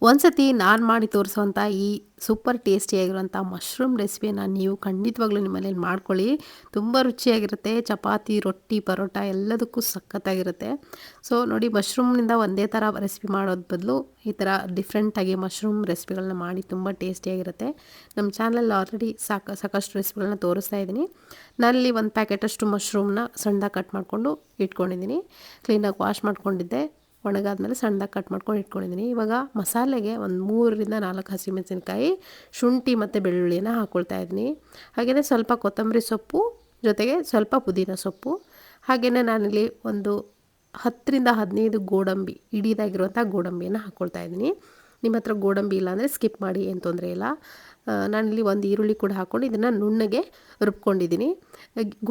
ಒಂದ್ಸತಿ ನಾನು ಮಾಡಿ ತೋರಿಸುವಂಥ ಈ ಸೂಪರ್ ಟೇಸ್ಟಿಯಾಗಿರುವಂಥ ಮಶ್ರೂಮ್ ರೆಸಿಪಿಯನ್ನು ನೀವು ಖಂಡಿತವಾಗ್ಲೂ ನಿಮ್ಮ ಮನೇಲಿ ಮಾಡ್ಕೊಳ್ಳಿ. ತುಂಬ ರುಚಿಯಾಗಿರುತ್ತೆ. ಚಪಾತಿ, ರೊಟ್ಟಿ, ಪರೋಟ ಎಲ್ಲದಕ್ಕೂ ಸಖತ್ತಾಗಿರುತ್ತೆ. ಸೊ ನೋಡಿ, ಮಶ್ರೂಮ್ನಿಂದ ಒಂದೇ ಥರ ರೆಸಿಪಿ ಮಾಡೋದು ಬದಲು ಈ ಥರ ಡಿಫ್ರೆಂಟಾಗಿ ಮಶ್ರೂಮ್ ರೆಸಿಪಿಗಳನ್ನ ಮಾಡಿ ತುಂಬ ಟೇಸ್ಟಿಯಾಗಿರುತ್ತೆ. ನಮ್ಮ ಚಾನಲಲ್ಲಿ ಆಲ್ರೆಡಿ ಸಾಕಷ್ಟು ರೆಸಿಪಿಗಳನ್ನ ತೋರಿಸ್ತಾ ಇದ್ದೀನಿ. ನಾನಲ್ಲಿ ಒಂದು ಪ್ಯಾಕೆಟಷ್ಟು ಮಶ್ರೂಮ್ನ ಸಣ್ಣದಾಗಿ ಕಟ್ ಮಾಡಿಕೊಂಡು ಇಟ್ಕೊಂಡಿದ್ದೀನಿ. ಕ್ಲೀನಾಗಿ ವಾಶ್ ಮಾಡ್ಕೊಂಡಿದ್ದೆ. ಒಣಗಾದ್ಮೇಲೆ ಸಣ್ಣದಾಗಿ ಕಟ್ ಮಾಡ್ಕೊಂಡು ಇಟ್ಕೊಂಡಿದ್ದೀನಿ. ಇವಾಗ ಮಸಾಲೆಗೆ ಒಂದು 3ರಿಂದ 4 ಹಸಿಮೆಣಸಿನ್ಕಾಯಿ, ಶುಂಠಿ ಮತ್ತು ಬೆಳ್ಳುಳ್ಳಿನ ಹಾಕ್ಕೊಳ್ತಾ ಇದ್ದೀನಿ. ಹಾಗೆಯೇ ಸ್ವಲ್ಪ ಕೊತ್ತಂಬರಿ ಸೊಪ್ಪು, ಜೊತೆಗೆ ಸ್ವಲ್ಪ ಪುದೀನ ಸೊಪ್ಪು. ಹಾಗೆಯೇ ನಾನಿಲ್ಲಿ ಒಂದು 10ರಿಂದ 15 ಗೋಡಂಬಿ, ಇಡೀದಾಗಿರುವಂಥ ಗೋಡಂಬಿಯನ್ನು ಹಾಕ್ಕೊಳ್ತಾ ಇದ್ದೀನಿ. ನಿಮ್ಮ ಹತ್ರ ಗೋಡಂಬಿ ಇಲ್ಲಾಂದರೆ ಸ್ಕಿಪ್ ಮಾಡಿ, ಏನು ತೊಂದರೆ ಇಲ್ಲ. ನಾನಿಲ್ಲಿ ಒಂದು ಈರುಳ್ಳಿ ಕೂಡ ಹಾಕ್ಕೊಂಡು ಇದನ್ನು ನುಣ್ಣಗೆ ರುಬ್ಕೊಂಡಿದ್ದೀನಿ.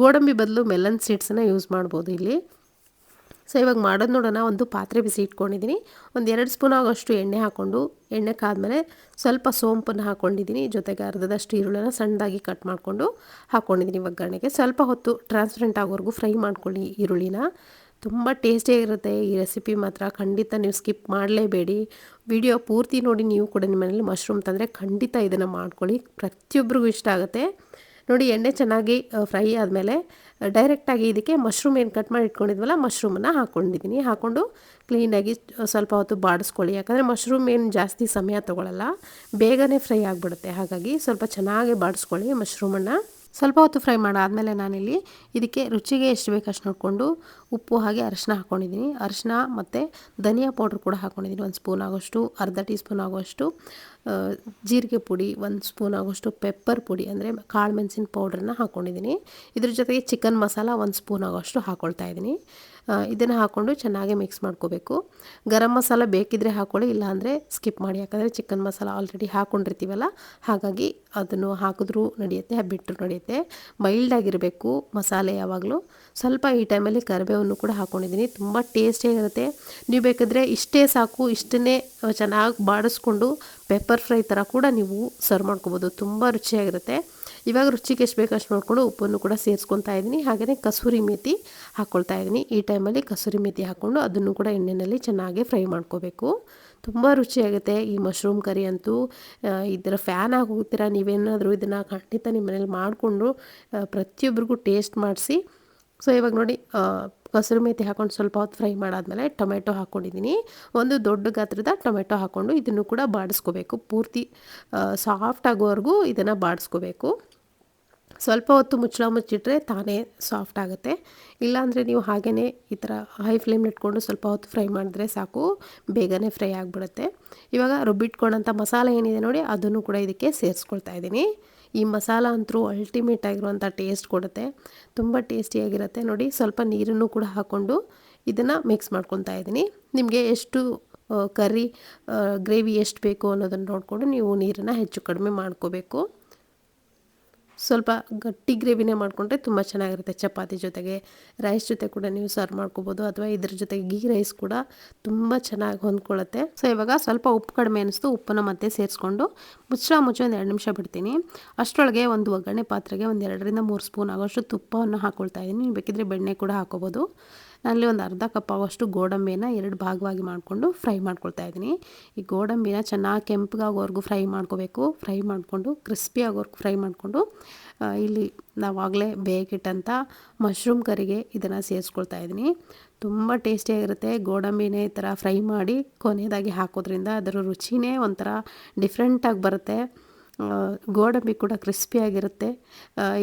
ಗೋಡಂಬಿ ಬದಲು ಮೆಲನ್ ಸೀಡ್ಸನ್ನು ಯೂಸ್ ಮಾಡ್ಬೋದು ಇಲ್ಲಿ. ಸೊ ಇವಾಗ ಮಾಡೋದು ನೋಡೋಣ. ಒಂದು ಪಾತ್ರೆ ಬಿಸಿ ಇಟ್ಕೊಂಡಿದ್ದೀನಿ. ಒಂದು 2 ಸ್ಪೂನ್ ಆಗೋಷ್ಟು ಎಣ್ಣೆ ಹಾಕ್ಕೊಂಡು, ಎಣ್ಣೆ ಕಾದ್ಮೇಲೆ ಸ್ವಲ್ಪ ಸೋಂಪನ್ನು ಹಾಕ್ಕೊಂಡಿದ್ದೀನಿ. ಜೊತೆಗೆ ಅರ್ಧದಷ್ಟು ಈರುಳ್ಳಿನ ಸಣ್ಣದಾಗಿ ಕಟ್ ಮಾಡಿಕೊಂಡು ಹಾಕ್ಕೊಂಡಿದ್ದೀನಿ ಒಗ್ಗರಣೆಗೆ. ಸ್ವಲ್ಪ ಹೊತ್ತು ಟ್ರಾನ್ಸ್ಪರೆಂಟ್ ಆಗೋವರೆಗೂ ಫ್ರೈ ಮಾಡ್ಕೊಳ್ಳಿ ಈರುಳ್ಳಿನ. ತುಂಬ ಟೇಸ್ಟಿಯಾಗಿರುತ್ತೆ ಈ ರೆಸಿಪಿ ಮಾತ್ರ. ಖಂಡಿತ ನೀವು ಸ್ಕಿಪ್ ಮಾಡಲೇಬೇಡಿ. ವಿಡಿಯೋ ಪೂರ್ತಿ ನೋಡಿ. ನೀವು ಕೂಡ ನಿಮ್ಮ ಮನೇಲಿ ಮಶ್ರೂಮ್ ತಂದರೆ ಖಂಡಿತ ಇದನ್ನು ಮಾಡ್ಕೊಳ್ಳಿ. ಪ್ರತಿಯೊಬ್ಬರಿಗೂ ಇಷ್ಟ ಆಗುತ್ತೆ. ನೋಡಿ, ಎಣ್ಣೆ ಚೆನ್ನಾಗಿ ಫ್ರೈ ಆದಮೇಲೆ ಡೈರೆಕ್ಟಾಗಿ ಇದಕ್ಕೆ ಮಶ್ರೂಮ್ ಏನು ಕಟ್ ಮಾಡಿ ಇಟ್ಕೊಂಡಿದ್ವಲ್ಲ, ಮಶ್ರೂಮನ್ನು ಹಾಕ್ಕೊಂಡಿದ್ದೀನಿ. ಹಾಕ್ಕೊಂಡು ಕ್ಲೀನಾಗಿ ಸ್ವಲ್ಪ ಹೊತ್ತು ಬಾಡಿಸ್ಕೊಳ್ಳಿ. ಯಾಕಂದರೆ ಮಶ್ರೂಮ್ ಏನು ಜಾಸ್ತಿ ಸಮಯ ತೊಗೊಳ್ಳಲ್ಲ, ಬೇಗನೆ ಫ್ರೈ ಆಗಿಬಿಡುತ್ತೆ. ಹಾಗಾಗಿ ಸ್ವಲ್ಪ ಚೆನ್ನಾಗಿ ಬಾಡಿಸ್ಕೊಳ್ಳಿ ಮಶ್ರೂಮನ್ನು. ಸ್ವಲ್ಪ ಹೊತ್ತು ಫ್ರೈ ಮಾಡಾದಮೇಲೆ ನಾನಿಲ್ಲಿ ಇದಕ್ಕೆ ರುಚಿಗೆ ಎಷ್ಟು ಬೇಕು ಅಷ್ಟು ನೋಡಿಕೊಂಡು ಉಪ್ಪು ಹಾಗೆ ಅರಿಶಿನ ಹಾಕ್ಕೊಂಡಿದ್ದೀನಿ. ಅರಿಶಿನ ಮತ್ತು ಧನಿಯಾ ಪೌಡ್ರ್ ಕೂಡ ಹಾಕ್ಕೊಂಡಿದ್ದೀನಿ. 1 ಸ್ಪೂನ್ ಆಗೋಷ್ಟು, ಅರ್ಧ ಟೀ ಸ್ಪೂನ್ ಆಗೋಷ್ಟು ಜೀರಿಗೆ ಪುಡಿ, 1 ಸ್ಪೂನ್ ಆಗೋಷ್ಟು ಪೆಪ್ಪರ್ ಪುಡಿ ಅಂದರೆ ಕಾಳು ಮೆಣಸಿನ ಪೌಡ್ರನ್ನ ಹಾಕ್ಕೊಂಡಿದ್ದೀನಿ. ಇದ್ರ ಜೊತೆಗೆ ಚಿಕನ್ ಮಸಾಲ 1 ಸ್ಪೂನ್ ಆಗೋಷ್ಟು ಹಾಕ್ಕೊಳ್ತಾ ಇದ್ದೀನಿ. ಇದನ್ನು ಹಾಕ್ಕೊಂಡು ಚೆನ್ನಾಗಿ ಮಿಕ್ಸ್ ಮಾಡ್ಕೋಬೇಕು. ಗರಂ ಮಸಾಲ ಬೇಕಿದ್ದರೆ ಹಾಕ್ಕೊಳ್ಳಿ, ಇಲ್ಲಾಂದರೆ ಸ್ಕಿಪ್ ಮಾಡಿ. ಯಾಕಂದರೆ ಚಿಕನ್ ಮಸಾಲ ಆಲ್ರೆಡಿ ಹಾಕ್ಕೊಂಡಿರ್ತೀವಲ್ಲ, ಹಾಗಾಗಿ ಅದನ್ನು ಹಾಕಿದ್ರೂ ನಡೆಯುತ್ತೆ, ಬಿಟ್ಟರು ನಡೆಯುತ್ತೆ. ಮೈಲ್ಡಾಗಿರಬೇಕು ಮಸಾಲೆ ಯಾವಾಗಲೂ. ಸ್ವಲ್ಪ ಈ ಟೈಮಲ್ಲಿ ಕರಿಬೇವನ್ನು ಕೂಡ ಹಾಕ್ಕೊಂಡಿದ್ದೀನಿ. ತುಂಬ ಟೇಸ್ಟಿಯಾಗಿರುತ್ತೆ. ನೀವು ಬೇಕಾದರೆ ಇಷ್ಟೇ ಸಾಕು, ಇಷ್ಟನ್ನೇ ಚೆನ್ನಾಗಿ ಬಾಡಿಸ್ಕೊಂಡು ಪೆಪ್ಪರ್ ಫ್ರೈ ಥರ ಕೂಡ ನೀವು ಸರ್ವ್ ಮಾಡ್ಕೊಬೋದು. ತುಂಬ ರುಚಿಯಾಗಿರುತ್ತೆ. ಇವಾಗ ರುಚಿಗೆ ಎಷ್ಟು ಬೇಕು ಅಷ್ಟು ನೋಡಿಕೊಂಡು ಉಪ್ಪನ್ನು ಕೂಡ ಸೇರಿಸ್ಕೊತಾ ಇದ್ದೀನಿ. ಹಾಗೆಯೇ ಕಸೂರಿ ಮೇಥಿ ಹಾಕ್ಕೊಳ್ತಾ ಇದ್ದೀನಿ. ಈ ಟೈಮಲ್ಲಿ ಕಸೂರಿ ಮೇಥಿ ಹಾಕ್ಕೊಂಡು ಅದನ್ನು ಕೂಡ ಎಣ್ಣೆಯಲ್ಲಿ ಚೆನ್ನಾಗಿ ಫ್ರೈ ಮಾಡ್ಕೋಬೇಕು. ತುಂಬ ರುಚಿಯಾಗುತ್ತೆ ಈ ಮಶ್ರೂಮ್ ಕರಿ ಅಂತೂ. ಇದರ ಫ್ಯಾನ್ ಆಗಿ ಹೋಗ್ತೀರಾ ನೀವೇನಾದರೂ. ಇದನ್ನು ಖಂಡಿತ ನಿಮ್ಮ ಮನೇಲಿ ಮಾಡಿಕೊಂಡು ಪ್ರತಿಯೊಬ್ಬರಿಗೂ ಟೇಸ್ಟ್ ಮಾಡಿಸಿ. ಸೊ ಇವಾಗ ನೋಡಿ, ಕಸೂರಿ ಮೇಥಿ ಹಾಕ್ಕೊಂಡು ಸ್ವಲ್ಪ ಹೊತ್ತು ಫ್ರೈ ಮಾಡಾದಮೇಲೆ ಟೊಮೆಟೊ ಹಾಕ್ಕೊಂಡಿದ್ದೀನಿ. ಒಂದು ದೊಡ್ಡ ಗಾತ್ರದ ಟೊಮೆಟೊ ಹಾಕ್ಕೊಂಡು ಇದನ್ನು ಕೂಡ ಬಾಡಿಸ್ಕೋಬೇಕು. ಪೂರ್ತಿ ಸಾಫ್ಟ್ ಆಗೋವರೆಗೂ ಇದನ್ನು ಬಾಡಿಸ್ಕೋಬೇಕು. ಸ್ವಲ್ಪ ಹೊತ್ತು ಮುಚ್ಚಳ ಮುಚ್ಚಿಟ್ರೆ ತಾನೇ ಸಾಫ್ಟ್ ಆಗುತ್ತೆ. ಇಲ್ಲಾಂದರೆ ನೀವು ಹಾಗೆಯೇ ಈ ಥರ ಹೈ ಫ್ಲೇಮ್ ಇಟ್ಕೊಂಡು ಸ್ವಲ್ಪ ಹೊತ್ತು ಫ್ರೈ ಮಾಡಿದ್ರೆ ಸಾಕು, ಬೇಗನೆ ಫ್ರೈ ಆಗಿಬಿಡುತ್ತೆ. ಇವಾಗ ರುಬ್ಬಿಟ್ಕೊಂಡಂಥ ಮಸಾಲೆ ಏನಿದೆ ನೋಡಿ, ಅದನ್ನು ಕೂಡ ಇದಕ್ಕೆ ಸೇರಿಸ್ಕೊಳ್ತಾ ಇದ್ದೀನಿ. ಈ ಮಸಾಲ ಅಂತೂ ಅಲ್ಟಿಮೇಟ್ ಆಗಿರುವಂಥ ಟೇಸ್ಟ್ ಕೊಡುತ್ತೆ. ತುಂಬ ಟೇಸ್ಟಿಯಾಗಿರುತ್ತೆ. ನೋಡಿ, ಸ್ವಲ್ಪ ನೀರನ್ನು ಕೂಡ ಹಾಕ್ಕೊಂಡು ಇದನ್ನು ಮಿಕ್ಸ್ ಮಾಡ್ಕೊತಾ ಇದ್ದೀನಿ. ನಿಮಗೆ ಎಷ್ಟು ಕರಿ ಗ್ರೇವಿ ಎಷ್ಟು ಬೇಕು ಅನ್ನೋದನ್ನು ನೋಡಿಕೊಂಡು ನೀವು ನೀರನ್ನು ಹೆಚ್ಚು ಕಡಿಮೆ ಮಾಡ್ಕೋಬೇಕು. ಸ್ವಲ್ಪ ಗಟ್ಟಿ ಗ್ರೇವಿನೇ ಮಾಡಿಕೊಂಡ್ರೆ ತುಂಬ ಚೆನ್ನಾಗಿರುತ್ತೆ. ಚಪಾತಿ ಜೊತೆಗೆ, ರೈಸ್ ಜೊತೆ ಕೂಡ ನೀವು ಸರ್ವ್ ಮಾಡ್ಕೋಬೋದು, ಅಥವಾ ಇದ್ರ ಜೊತೆಗೆ ಗೀ ರೈಸ್ ಕೂಡ ತುಂಬ ಚೆನ್ನಾಗಿ ಹೊಂದ್ಕೊಳ್ಳುತ್ತೆ. ಸೊ ಇವಾಗ ಸ್ವಲ್ಪ ಉಪ್ಪು ಕಡಿಮೆ ಅನ್ನಿಸ್ತು, ಉಪ್ಪನ್ನು ಮತ್ತೆ ಸೇರಿಸ್ಕೊಂಡು ಮುಚ್ಚಿ ಒಂದು 2 ನಿಮಿಷ ಬಿಡ್ತೀನಿ. ಅಷ್ಟರೊಳಗೆ ಒಂದು ಒಗ್ಗರಣೆ ಪಾತ್ರೆಗೆ ಒಂದು 2ರಿಂದ 3 ಸ್ಪೂನ್ ಆಗೋಷ್ಟು ತುಪ್ಪವನ್ನು ಹಾಕ್ಕೊಳ್ತಾ ಇದ್ದೀನಿ. ನೀವು ಬೇಕಿದ್ರೆ ಬೆಣ್ಣೆ ಕೂಡ ಹಾಕೋಬೋದು. ನಾನಲ್ಲಿ ಒಂದು ಅರ್ಧ ಕಪ್ ಆಗೋಷ್ಟು ಗೋಡಂಬಿನ 2 ಭಾಗವಾಗಿ ಮಾಡಿಕೊಂಡು ಫ್ರೈ ಮಾಡ್ಕೊಳ್ತಾ ಇದ್ದೀನಿ. ಈ ಗೋಡಂಬಿನ ಚೆನ್ನಾಗಿ ಕೆಂಪಗಾಗೋವರೆಗೂ ಫ್ರೈ ಮಾಡ್ಕೋಬೇಕು. ಫ್ರೈ ಮಾಡಿಕೊಂಡು ಕ್ರಿಸ್ಪಿ ಆಗೋವರೆಗೂ ಫ್ರೈ ಮಾಡಿಕೊಂಡು ಇಲ್ಲಿ ನಾವಾಗಲೇ ಬೇಯಿಸಿಟ್ಟಂಥ ಮಶ್ರೂಮ್ ಕರಿಗೆ ಇದನ್ನು ಸೇರಿಸ್ಕೊಳ್ತಾ ಇದ್ದೀನಿ. ತುಂಬ ಟೇಸ್ಟಿಯಾಗಿರುತ್ತೆ. ಗೋಡಂಬಿನೇ ಈ ಥರ ಫ್ರೈ ಮಾಡಿ ಕೊನೆಯದಾಗಿ ಹಾಕೋದ್ರಿಂದ ಅದರ ರುಚಿನೇ ಒಂಥರ ಡಿಫ್ರೆಂಟಾಗಿ ಬರುತ್ತೆ. ಗೋಡಂಬಿ ಕೂಡ ಕ್ರಿಸ್ಪಿಯಾಗಿರುತ್ತೆ.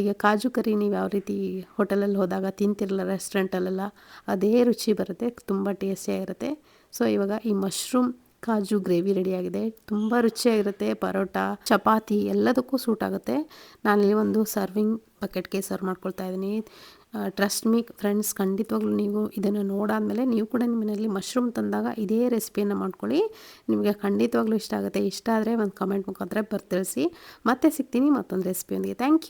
ಈಗ ಕಾಜು ಕರಿ ನೀವು ಯಾವ ರೀತಿ ಹೋಟೆಲಲ್ಲಿ ಹೋದಾಗ ತಿಂತಿರಲ್ಲ, ರೆಸ್ಟೋರೆಂಟಲ್ಲೆಲ್ಲ ಅದೇ ರುಚಿ ಬರುತ್ತೆ. ತುಂಬ ಟೇಸ್ಟಿಯಾಗಿರುತ್ತೆ. ಸೊ ಇವಾಗ ಈ ಮಶ್ರೂಮ್ ಕಾಜು ಗ್ರೇವಿ ರೆಡಿಯಾಗಿದೆ. ತುಂಬ ರುಚಿಯಾಗಿರುತ್ತೆ. ಪರೋಟ, ಚಪಾತಿ ಎಲ್ಲದಕ್ಕೂ ಸೂಟ್ ಆಗುತ್ತೆ. ನಾನಿಲ್ಲಿ ಒಂದು ಸರ್ವಿಂಗ್ ಬಕೆಟ್ಗೆ ಸರ್ವ್ ಮಾಡ್ಕೊಳ್ತಾ ಇದ್ದೀನಿ. ಟ್ರಸ್ಟ್ ಮೀ ಫ್ರೆಂಡ್ಸ್, ಖಂಡಿತವಾಗ್ಲೂ ನೀವು ಇದನ್ನು ನೋಡಾದಮೇಲೆ ನೀವು ಕೂಡ ನಿಮ್ಮ ಮನೆಯಲ್ಲಿ ಮಶ್ರೂಮ್ ತಂದಾಗ ಇದೇ ರೆಸಿಪಿಯನ್ನು ಮಾಡ್ಕೊಳ್ಳಿ. ನಿಮಗೆ ಖಂಡಿತವಾಗ್ಲೂ ಇಷ್ಟ ಆಗುತ್ತೆ. ಇಷ್ಟ ಆದರೆ ಒಂದು ಕಮೆಂಟ್ ಮುಖಾಂತರ ತಿಳಿಸಿ. ಮತ್ತೆ ಸಿಗ್ತೀನಿ ಮತ್ತೊಂದು ರೆಸಿಪಿಯೊಂದಿಗೆ. Thank you.